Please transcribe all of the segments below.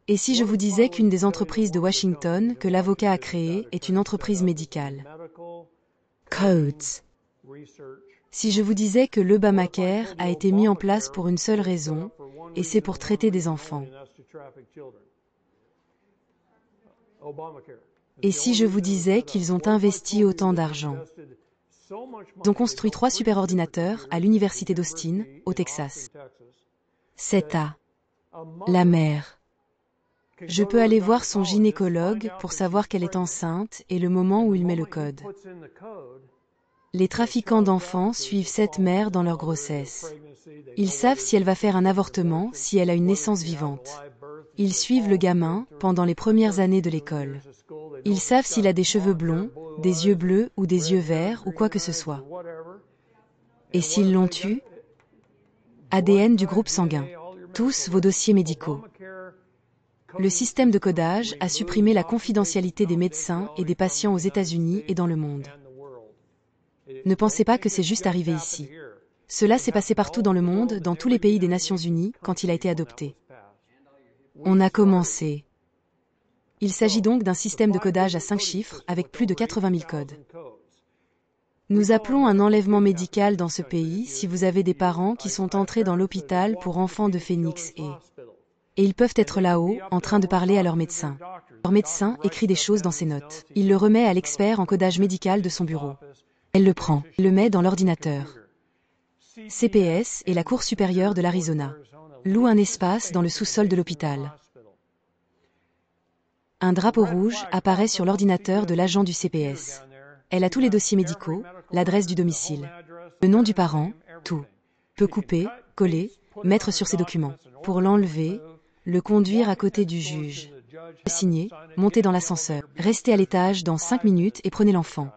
Et si je vous disais qu'une des entreprises de Washington que l'avocat a créée est une entreprise médicale? Codes. Si je vous disais que l'Obamacare a été mis en place pour une seule raison, et c'est pour traiter des enfants. Et si je vous disais qu'ils ont investi autant d'argent? Ils ont construit 3 superordinateurs à l'université d'Austin, au Texas. C'est à la mère. Je peux aller voir son gynécologue pour savoir qu'elle est enceinte et le moment où il met le code. Les trafiquants d'enfants suivent cette mère dans leur grossesse. Ils savent si elle va faire un avortement, si elle a une naissance vivante. Ils suivent le gamin pendant les premières années de l'école. Ils savent s'il a des cheveux blonds, des yeux bleus ou des yeux verts ou quoi que ce soit. Et s'ils l'ont eu? ADN du groupe sanguin. Tous vos dossiers médicaux. Le système de codage a supprimé la confidentialité des médecins et des patients aux États-Unis et dans le monde. Ne pensez pas que c'est juste arrivé ici. Cela s'est passé partout dans le monde, dans tous les pays des Nations Unies, quand il a été adopté. On a commencé. Il s'agit donc d'un système de codage à 5 chiffres, avec plus de 80 000 codes. Nous appelons un enlèvement médical dans ce pays si vous avez des parents qui sont entrés dans l'hôpital pour enfants de Phoenix et ils peuvent être là-haut, en train de parler à leur médecin. Leur médecin écrit des choses dans ses notes. Il le remet à l'expert en codage médical de son bureau. Elle le prend, le met dans l'ordinateur. CPS et la Cour supérieure de l'Arizona louent un espace dans le sous-sol de l'hôpital. Un drapeau rouge apparaît sur l'ordinateur de l'agent du CPS. Elle a tous les dossiers médicaux, l'adresse du domicile, le nom du parent, tout. Peut couper, coller, mettre sur ses documents. Pour l'enlever, le conduire à côté du juge. Le signer, monter dans l'ascenseur. Restez à l'étage dans 5 minutes et prenez l'enfant.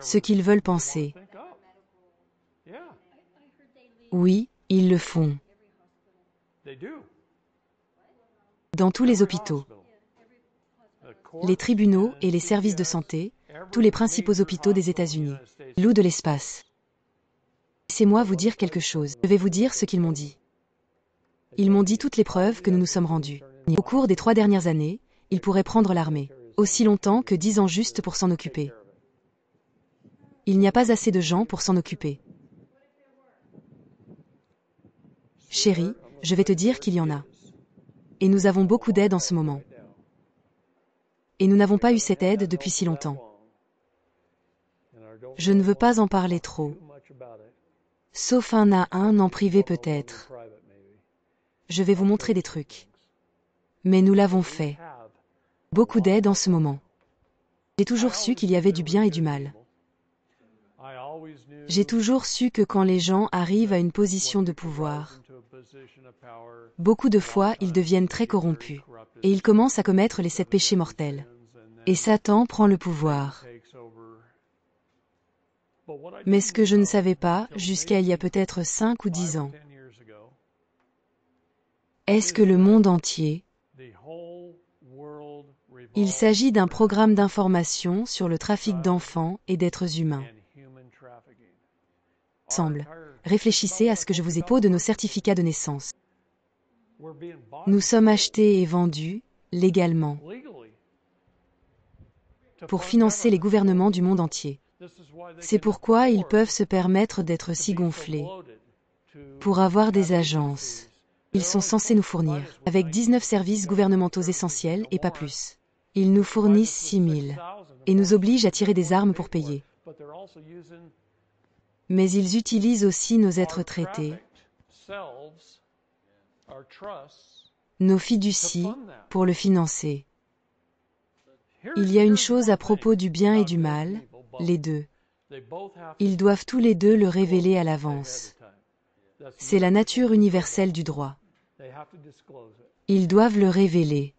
Ce qu'ils veulent penser. Oui, ils le font. Dans tous les hôpitaux, les tribunaux et les services de santé, tous les principaux hôpitaux des États-Unis, louent de l'espace. Laissez-moi vous dire quelque chose. Je vais vous dire ce qu'ils m'ont dit. Ils m'ont dit toutes les preuves que nous nous sommes rendues. Au cours des 3 dernières années, ils pourraient prendre l'armée. Aussi longtemps que 10 ans juste pour s'en occuper. Il n'y a pas assez de gens pour s'en occuper. Chérie, je vais te dire qu'il y en a. Et nous avons beaucoup d'aide en ce moment. Et nous n'avons pas eu cette aide depuis si longtemps. Je ne veux pas en parler trop. Sauf un à un en privé peut-être. Je vais vous montrer des trucs. Mais nous l'avons fait. Beaucoup d'aide en ce moment. J'ai toujours su qu'il y avait du bien et du mal. J'ai toujours su que quand les gens arrivent à une position de pouvoir, beaucoup de fois ils deviennent très corrompus. Et ils commencent à commettre les 7 péchés mortels. Et Satan prend le pouvoir. Mais ce que je ne savais pas, jusqu'à il y a peut-être 5 ou 10 ans, est-ce que le monde entier, il s'agit d'un programme d'information sur le trafic d'enfants et d'êtres humains. Ensemble, réfléchissez à ce que je vous ai posé de nos certificats de naissance. Nous sommes achetés et vendus, légalement, pour financer les gouvernements du monde entier. C'est pourquoi ils peuvent se permettre d'être si gonflés. Pour avoir des agences, ils sont censés nous fournir, avec 19 services gouvernementaux essentiels et pas plus. Ils nous fournissent 6 000 et nous obligent à tirer des armes pour payer. Mais ils utilisent aussi nos êtres traités, nos fiducies, pour le financer. Il y a une chose à propos du bien et du mal, les deux. Ils doivent tous les deux le révéler à l'avance. C'est la nature universelle du droit. Ils doivent le révéler.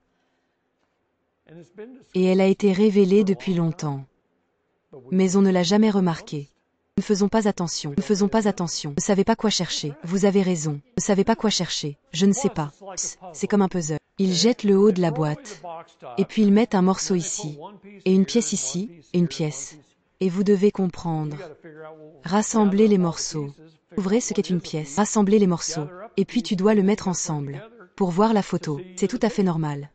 Et elle a été révélée depuis longtemps. Mais on ne l'a jamais remarqué. Nous ne faisons pas attention. Nous ne faisons pas attention. Vous ne savez pas quoi chercher. Vous avez raison. Vous ne savez pas quoi chercher. Je ne sais pas. C'est comme un puzzle. Ils jettent le haut de la boîte. Et puis ils mettent un morceau ici. Et une pièce ici. Et une pièce. Et vous devez comprendre. Rassemblez les morceaux. Ouvrez ce qu'est une pièce. Rassemblez les morceaux. et puis tu dois le mettre ensemble. Pour voir la photo, c'est tout à fait normal.